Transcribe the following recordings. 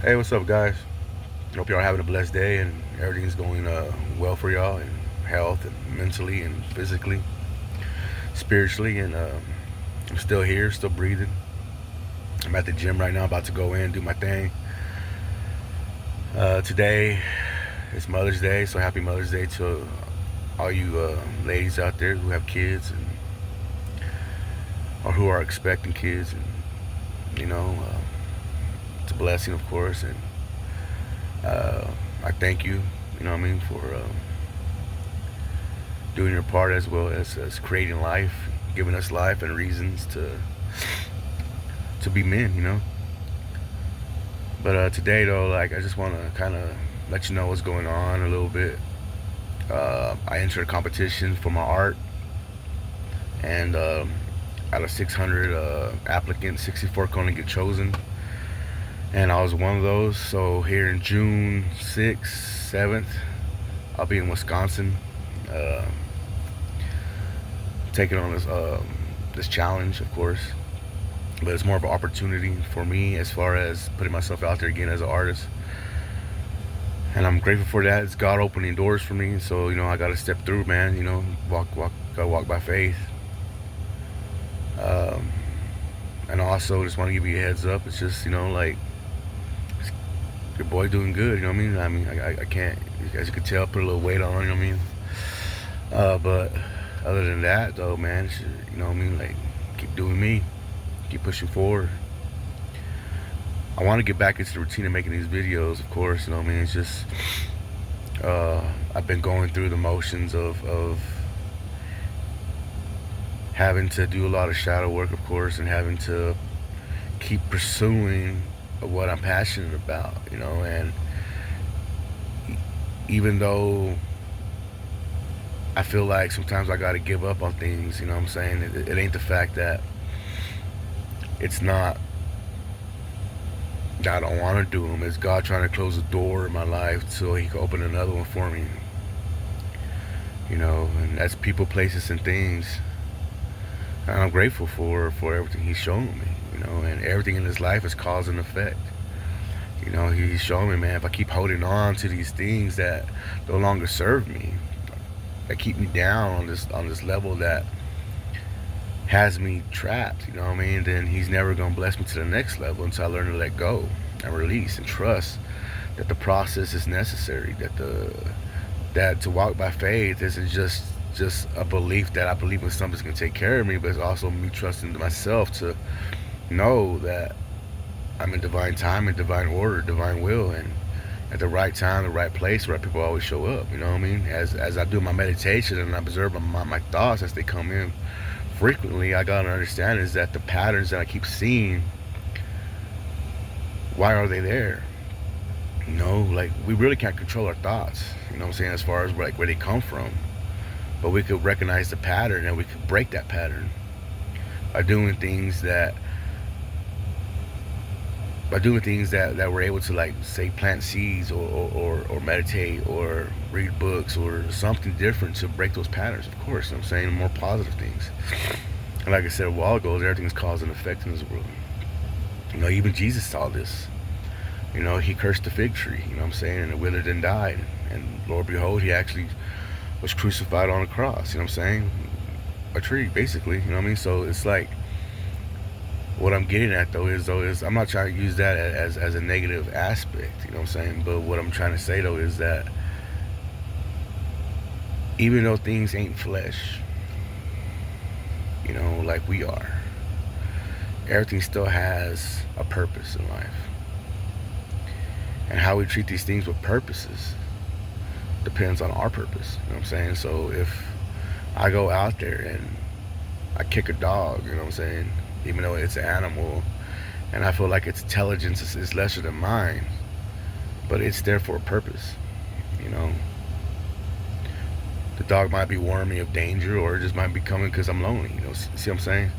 Hey, what's up, guys? Hope y'all are having a blessed day and everything's going well for y'all in health and mentally and physically, spiritually. And I'm still here, still breathing. I'm at the gym right now, about to go in, do my thing. Today is Mother's Day, so happy Mother's Day to all you ladies out there who have kids and or who are expecting kids. And it's a blessing, of course. And I thank you, for doing your part as well as creating life, giving us life and reasons to be men. But today though, like I just want to kind of let you know what's going on a little bit. I entered a competition for my art, and out of 600 applicants, 64 can only get chosen, and I was one of those. So here in June 6th, 7th, I'll be in Wisconsin, uh, taking on this challenge, of course. But it's more of an opportunity for me as far as putting myself out there again as an artist, and I'm grateful for that. It's God opening doors for me, so I got to step through, man. Gotta walk by faith. Um, and also, just want to give you a heads up. It's just like your boy doing good. You know what I mean? I can't, as you can tell, put a little weight on. You know what I mean? But other than that, though, man, you know what I mean? Like, keep doing me, keep pushing forward. I want to get back into the routine of making these videos, of course. You know what I mean? It's just I've been going through the motions of having to do a lot of shadow work, of course, and having to keep pursuing what I'm passionate about. And even though I feel like sometimes I got to give up on things, what I'm saying? It ain't the fact that it's not that I don't want to do them. It's God trying to close a door in my life so He can open another one for me. And that's people, places, and things. And I'm grateful for everything He's shown me. And everything in this life is cause and effect. He's showing me, man, if I keep holding on to these things that no longer serve me, that keep me down on this level that has me trapped, you know what I mean, then He's never gonna bless me to the next level until I learn to let go and release and trust that the process is necessary. That to walk by faith isn't just a belief that I believe in something's gonna take care of me, but it's also me trusting myself to know that I'm in divine time and divine order, divine will, and at the right time, the right place, the right people always show up. You know what I mean? As I do my meditation and I observe my thoughts as they come in frequently, I gotta understand is that the patterns that I keep seeing, why are they there? Like we really can't control our thoughts. You know what I'm saying? As far as like where they come from, but we could recognize the pattern and we could break that pattern by doing things that that we're able to, like, say, plant seeds or meditate or read books or something different to break those patterns, of course. You know what I'm saying? More positive things. And like I said a while ago, everything is cause and effect in this world. Even Jesus saw this. He cursed the fig tree, you know what I'm saying, and it withered and died. And Lord behold, He actually was crucified on a cross, you know what I'm saying? A tree, basically, you know what I mean? So it's like, what I'm getting at though is I'm not trying to use that as a negative aspect, you know what I'm saying? But what I'm trying to say though is that even though things ain't flesh, like we are, everything still has a purpose in life. And how we treat these things with purposes depends on our purpose, you know what I'm saying? So if I go out there and I kick a dog, you know what I'm saying, even though it's an animal, and I feel like its intelligence is lesser than mine, but it's there for a purpose. You know, the dog might be warning me of danger, or it just might be coming because I'm lonely. See what I'm saying?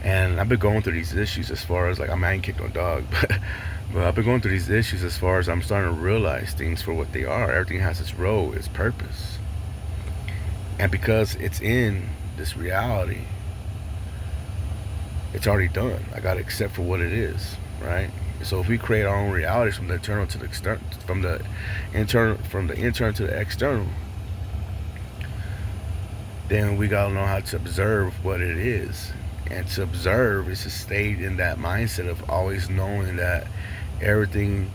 And I've been going through these issues as far as, like, I ain't kicked no dog, but I've been going through these issues as far as I'm starting to realize things for what they are. Everything has its role, its purpose, and because it's in this reality, it's already done. I gotta accept for what it is. right? So if we create our own realities from the internal to the external, from the internal to the external, then we gotta know how to observe what it is. And to observe is to stay in that mindset of always knowing that everything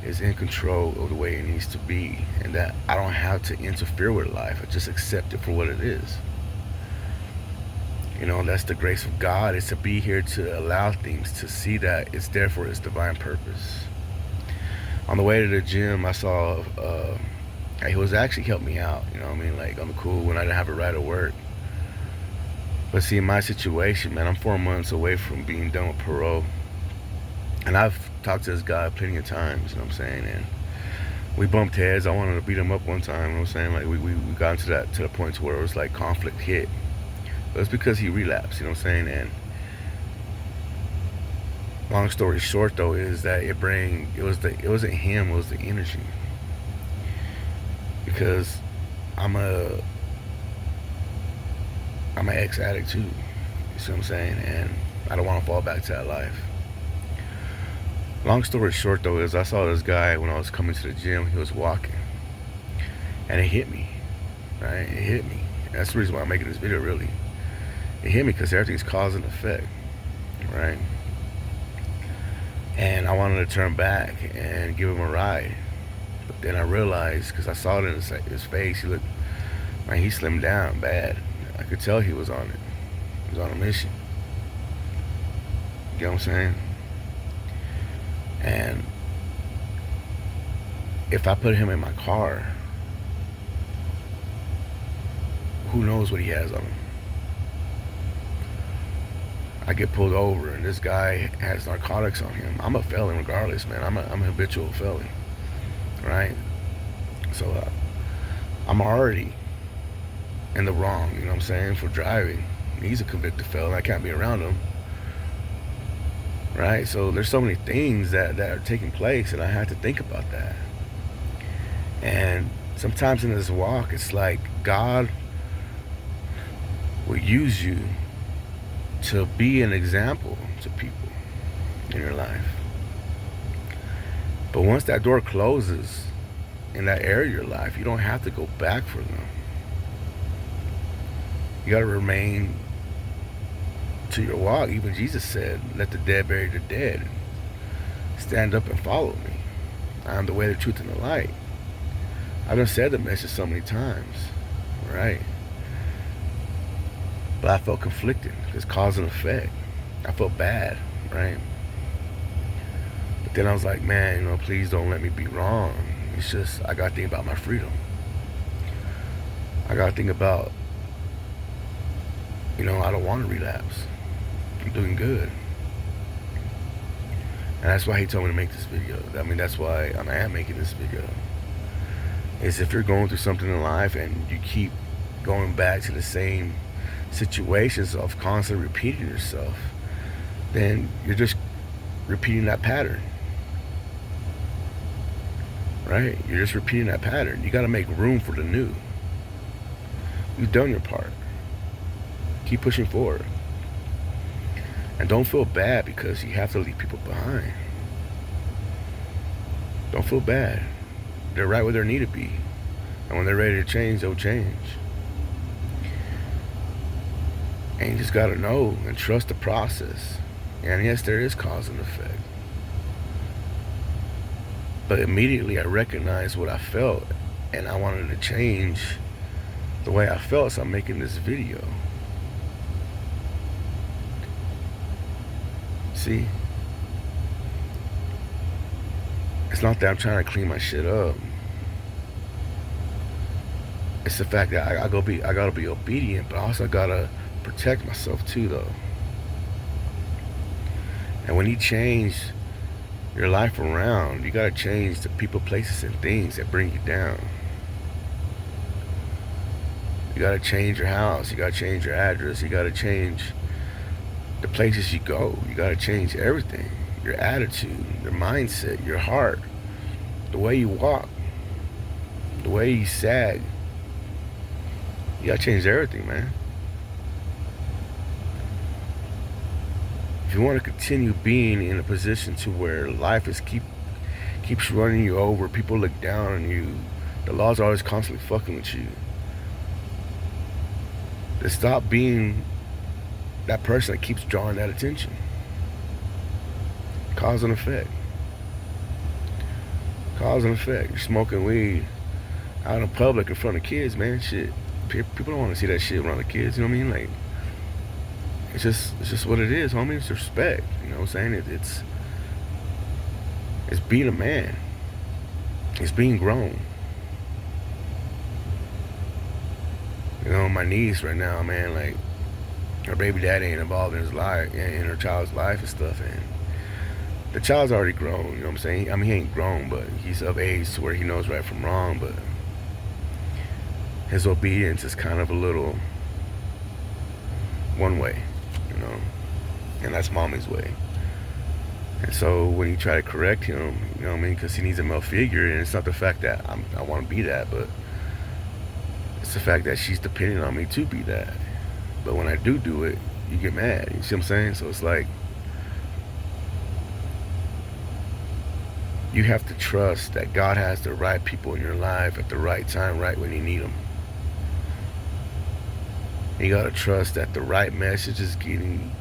is in control of the way it needs to be, and that I don't have to interfere with life. I just accept it for what it is. You know, that's the grace of God, is to be here to allow things to see that it's there for its divine purpose. On the way to the gym, I saw he was actually helped me out, you know what I mean, like on the cool when I didn't have a ride to work. But see, in my situation, man, I'm 4 months away from being done with parole. And I've talked to this guy plenty of times, you know what I'm saying? And we bumped heads. I wanted to beat him up one time, you know what I'm saying? Like we got into that, to the point to where it was like conflict hit. But it's because he relapsed, you know what I'm saying? And long story short though is that it wasn't him, it was the energy. Because I'm an ex-addict too, you see what I'm saying? And I don't want to fall back to that life. Long story short though is I saw this guy when I was coming to the gym. He was walking, and it hit me, right? It hit me. That's the reason why I'm making this video, really. It hit me because everything's cause and effect, right? And I wanted to turn back and give him a ride. But then I realized, because I saw it in his face, he slimmed down bad. I could tell he was on it. He was on a mission. You know what I'm saying? And if I put him in my car, who knows what he has on him? I get pulled over and this guy has narcotics on him. I'm a felon regardless, man. I'm a habitual felon, right? So I'm already in the wrong, you know what I'm saying, for driving. He's a convicted felon. I can't be around him, right? So there's so many things that are taking place, and I have to think about that. And sometimes in this walk, it's like God will use you to be an example to people in your life. But once that door closes in that area of your life, you don't have to go back for them. You got to remain to your walk. Even Jesus said, let the dead bury the dead. Stand up and follow me. I am the way, the truth, and the light. I've done said the message so many times, right? But I felt conflicted. It's cause and effect. I felt bad, right? But then I was like, man, you know, please don't let me be wrong. It's just, I got to think about my freedom. I got to think about, you know, I don't want to relapse. I'm doing good. And that's why he told me to make this video. I mean, that's why I am making this video. Is if you're going through something in life and you keep going back to the same situations of constantly repeating yourself, then you're just repeating that pattern, right? You're just repeating that pattern. You got to make room for the new. You've done your part. Keep pushing forward. And don't feel bad because you have to leave people behind. Don't feel bad. They're right where they need to be. And when they're ready to change, they'll change. And you just got to know and trust the process. And yes, there is cause and effect. But immediately I recognized what I felt, and I wanted to change the way I felt, so I'm making this video. See? It's not that I'm trying to clean my shit up. It's the fact that I gotta be obedient, but I also gotta protect myself too, though. And when you change your life around, you gotta change the people, places, and things that bring you down. You gotta change your house. You gotta change your address. You gotta change the places you go. You gotta change everything. Your attitude, your mindset, your heart, the way you walk, the way you sag. You gotta change everything, man. If you want to continue being in a position to where life is keeps running you over, people look down on you, the laws are always constantly fucking with you, to stop being that person that keeps drawing that attention. Cause and effect. Cause and effect. You're smoking weed out in public in front of kids, man. Shit. People don't want to see that shit around the kids, you know what I mean? Like, it's just what it is, homie. It's respect. You know what I'm saying? It's being a man. It's being grown. You know, my niece right now, man, like, her baby daddy ain't involved in his life, in her child's life and stuff, and the child's already grown, you know what I'm saying? I mean, he ain't grown, but he's of age to where he knows right from wrong, but his obedience is kind of a little one way, you know, and that's mommy's way. And so when you try to correct him, you know what I mean, because he needs a male figure, and it's not the fact that I want to be that, but it's the fact that she's depending on me to be that. But when I do it, you get mad. You see what I'm saying? So it's like, you have to trust that God has the right people in your life at the right time, right when you need them. You gotta trust that the right message is getting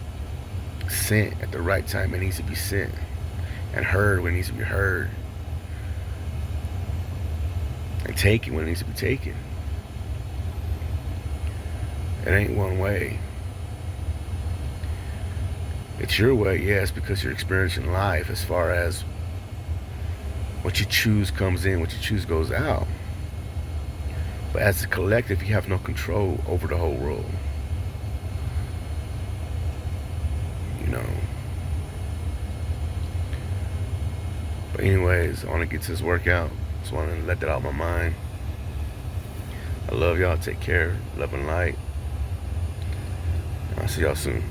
sent at the right time it needs to be sent, and heard when it needs to be heard, and taken when it needs to be taken. It ain't one way. It's your way, yes, because you're experiencing life as far as what you choose comes in, what you choose goes out. But as a collective, you have no control over the whole world. You know. But anyways, I want to get to this workout. Just want to let that out of my mind. I love y'all. Take care. Love and light. I'll see y'all soon.